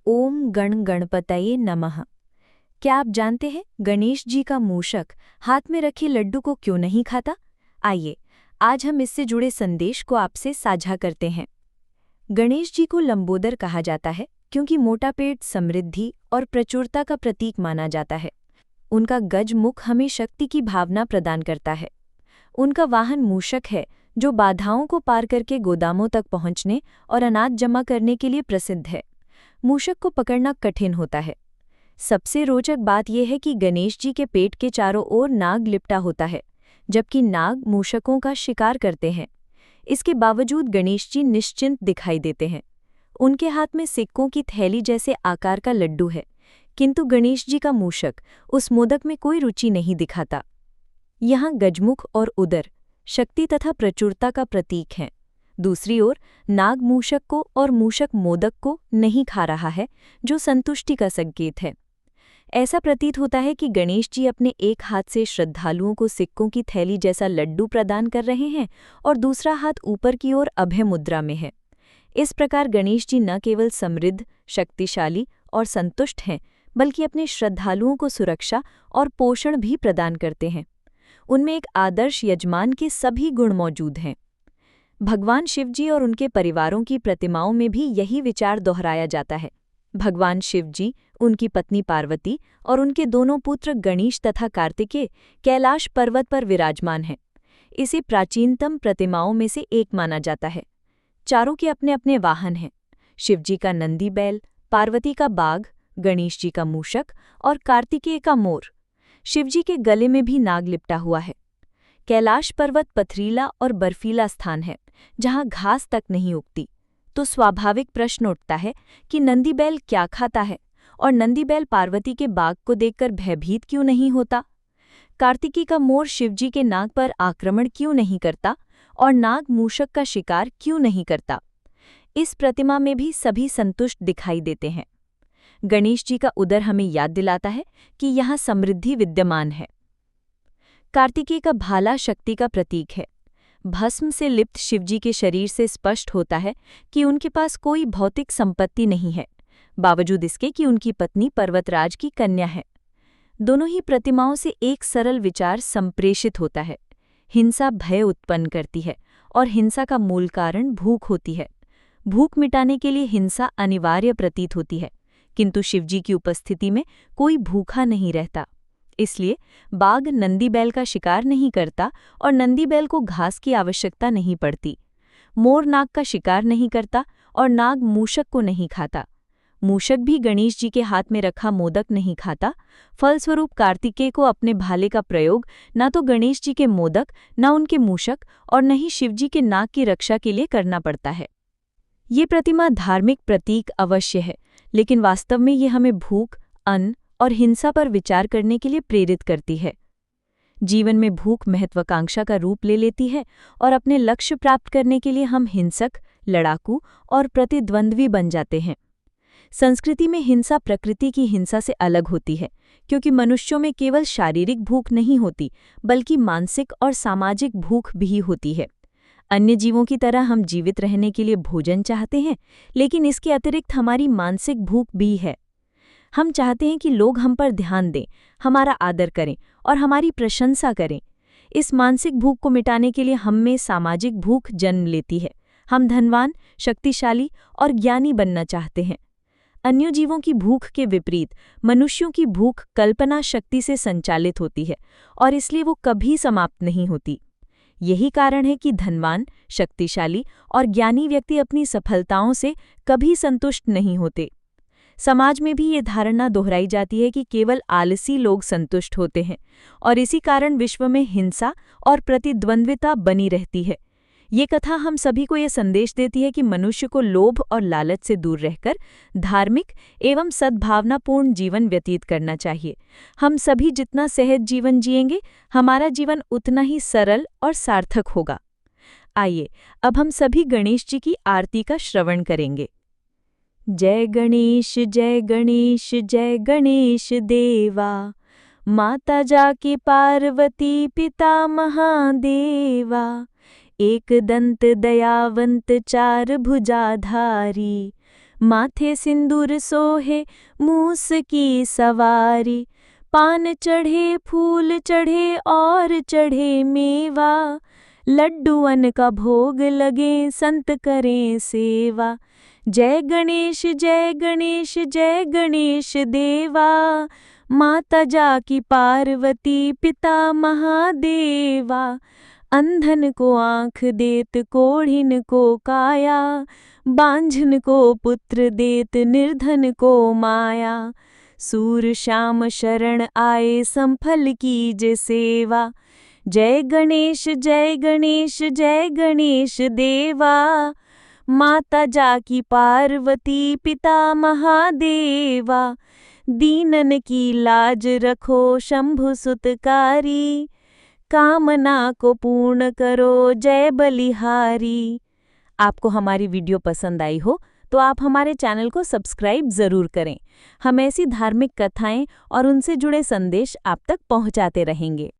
ओम गण गणपतये नमः। क्या आप जानते हैं गणेश जी का मूषक हाथ में रखे लड्डू को क्यों नहीं खाता? आइए आज हम इससे जुड़े संदेश को आपसे साझा करते हैं। गणेश जी को लंबोदर कहा जाता है क्योंकि मोटा पेट समृद्धि और प्रचुरता का प्रतीक माना जाता है। उनका गज मुख हमें शक्ति की भावना प्रदान करता है। उनका वाहन मूषक है जो बाधाओं को पार करके गोदामों तक पहुंचने और अनाज जमा करने के लिए प्रसिद्ध है। मूषक को पकड़ना कठिन होता है। सबसे रोचक बात यह है कि गणेश जी के पेट के चारों ओर नाग लिपटा होता है, जबकि नाग मूषकों का शिकार करते हैं। इसके बावजूद गणेश जी निश्चिंत दिखाई देते हैं। उनके हाथ में सिक्कों की थैली जैसे आकार का लड्डू है, किंतु गणेश जी का मूषक उस मोदक में कोई रुचि नहीं दिखाता। यहाँ गजमुख और उदर शक्ति तथा प्रचुरता का प्रतीक हैं। दूसरी ओर नाग मूषक को और मूषक मोदक को नहीं खा रहा है, जो संतुष्टि का संकेत है। ऐसा प्रतीत होता है कि गणेश जी अपने एक हाथ से श्रद्धालुओं को सिक्कों की थैली जैसा लड्डू प्रदान कर रहे हैं और दूसरा हाथ ऊपर की ओर अभय मुद्रा में है। इस प्रकार गणेश जी न केवल समृद्ध, शक्तिशाली और संतुष्ट हैं, बल्कि अपने श्रद्धालुओं को सुरक्षा और पोषण भी प्रदान करते हैं। उनमें एक आदर्श यजमान के सभी गुण मौजूद हैं। भगवान शिवजी और उनके परिवारों की प्रतिमाओं में भी यही विचार दोहराया जाता है। भगवान शिवजी, उनकी पत्नी पार्वती और उनके दोनों पुत्र गणेश तथा कार्तिकेय कैलाश पर्वत पर विराजमान हैं। इसे प्राचीनतम प्रतिमाओं में से एक माना जाता है। चारों के अपने अपने वाहन हैं। शिवजी का नंदी बैल, पार्वती का बाघ, गणेश जी का मूषक और कार्तिकेय का मोर। शिवजी के गले में भी नाग लिपटा हुआ है। कैलाश पर्वत पथरीला और बर्फीला स्थान है, जहाँ घास तक नहीं उगती। तो स्वाभाविक प्रश्न उठता है कि नंदी बैल क्या खाता है और नंदी बैल पार्वती के बाघ को देखकर भयभीत क्यों नहीं होता? कार्तिकी का मोर शिवजी के नाग पर आक्रमण क्यों नहीं करता और नाग मूषक का शिकार क्यों नहीं करता? इस प्रतिमा में भी सभी संतुष्ट दिखाई देते हैं। गणेश जी का उदर हमें याद दिलाता है कि यहाँ समृद्धि विद्यमान है। कार्तिकेय का भाला शक्ति का प्रतीक है। भस्म से लिप्त शिवजी के शरीर से स्पष्ट होता है कि उनके पास कोई भौतिक संपत्ति नहीं है, बावजूद इसके कि उनकी पत्नी पर्वतराज की कन्या है। दोनों ही प्रतिमाओं से एक सरल विचार संप्रेषित होता है। हिंसा भय उत्पन्न करती है और हिंसा का मूल कारण भूख होती है। भूख मिटाने के लिए हिंसा अनिवार्य प्रतीत होती है, किंतु शिवजी की उपस्थिति में कोई भूखा नहीं रहता। इसलिए बाघ नंदी बैल का शिकार नहीं करता और नंदी बैल को घास की आवश्यकता नहीं पड़ती। मोर नाग का शिकार नहीं करता और नाग मूषक को नहीं खाता। मूषक भी गणेश जी के हाथ में रखा मोदक नहीं खाता। फलस्वरूप कार्तिकेय को अपने भाले का प्रयोग न तो गणेश जी के मोदक, न उनके मूषक और न ही शिवजी के नाग की रक्षा के लिए करना पड़ता है। ये प्रतिमा धार्मिक प्रतीक अवश्य है, लेकिन वास्तव में ये हमें भूख, अन्न और हिंसा पर विचार करने के लिए प्रेरित करती है। जीवन में भूख महत्वाकांक्षा का रूप ले लेती है और अपने लक्ष्य प्राप्त करने के लिए हम हिंसक, लड़ाकू और प्रतिद्वंद्वी बन जाते हैं। संस्कृति में हिंसा प्रकृति की हिंसा से अलग होती है, क्योंकि मनुष्यों में केवल शारीरिक भूख नहीं होती, बल्कि मानसिक और सामाजिक भूख भी होती है। अन्य जीवों की तरह हम जीवित रहने के लिए भोजन चाहते हैं, लेकिन इसके अतिरिक्त हमारी मानसिक भूख भी है। हम चाहते हैं कि लोग हम पर ध्यान दें, हमारा आदर करें और हमारी प्रशंसा करें। इस मानसिक भूख को मिटाने के लिए हम में सामाजिक भूख जन्म लेती है। हम धनवान, शक्तिशाली और ज्ञानी बनना चाहते हैं। अन्य जीवों की भूख के विपरीत मनुष्यों की भूख कल्पना शक्ति से संचालित होती है और इसलिए वो कभी समाप्त नहीं होती। यही कारण है कि धनवान, शक्तिशाली और ज्ञानी व्यक्ति अपनी सफलताओं से कभी संतुष्ट नहीं होते। समाज में भी ये धारणा दोहराई जाती है कि केवल आलसी लोग संतुष्ट होते हैं और इसी कारण विश्व में हिंसा और प्रतिद्वंद्विता बनी रहती है। ये कथा हम सभी को ये संदेश देती है कि मनुष्य को लोभ और लालच से दूर रहकर धार्मिक एवं सद्भावनापूर्ण जीवन व्यतीत करना चाहिए। हम सभी जितना सहज जीवन जिएंगे, हमारा जीवन उतना ही सरल और सार्थक होगा। आइए अब हम सभी गणेश जी की आरती का श्रवण करेंगे। जय गणेश जय गणेश जय गणेश देवा, माता जाकी पार्वती पिता महादेवा। एक दंत दयावंत चार भुजाधारी, माथे सिंदूर सोहे मूस की सवारी, पान चढ़े फूल चढ़े और चढ़े मेवा, लड्डूअन का भोग लगे संत करें सेवा। जय गणेश जय गणेश जय गणेश देवा, माता जाकी पार्वती पिता महादेवा। अंधन को आँख देत कोढ़िन को काया, बांझन को पुत्र देत निर्धन को माया। सूर श्याम शरण आए संफल कीजे सेवा, जय गणेश जय गणेश जय गणेश देवा। माता जाकी पार्वती पिता महादेवा, दीनन की लाज रखो शंभु सुतकारी, कामना को पूर्ण करो जय बलिहारी। आपको हमारी वीडियो पसंद आई हो तो आप हमारे चैनल को सब्सक्राइब ज़रूर करें। हम ऐसी धार्मिक कथाएं और उनसे जुड़े संदेश आप तक पहुंचाते रहेंगे।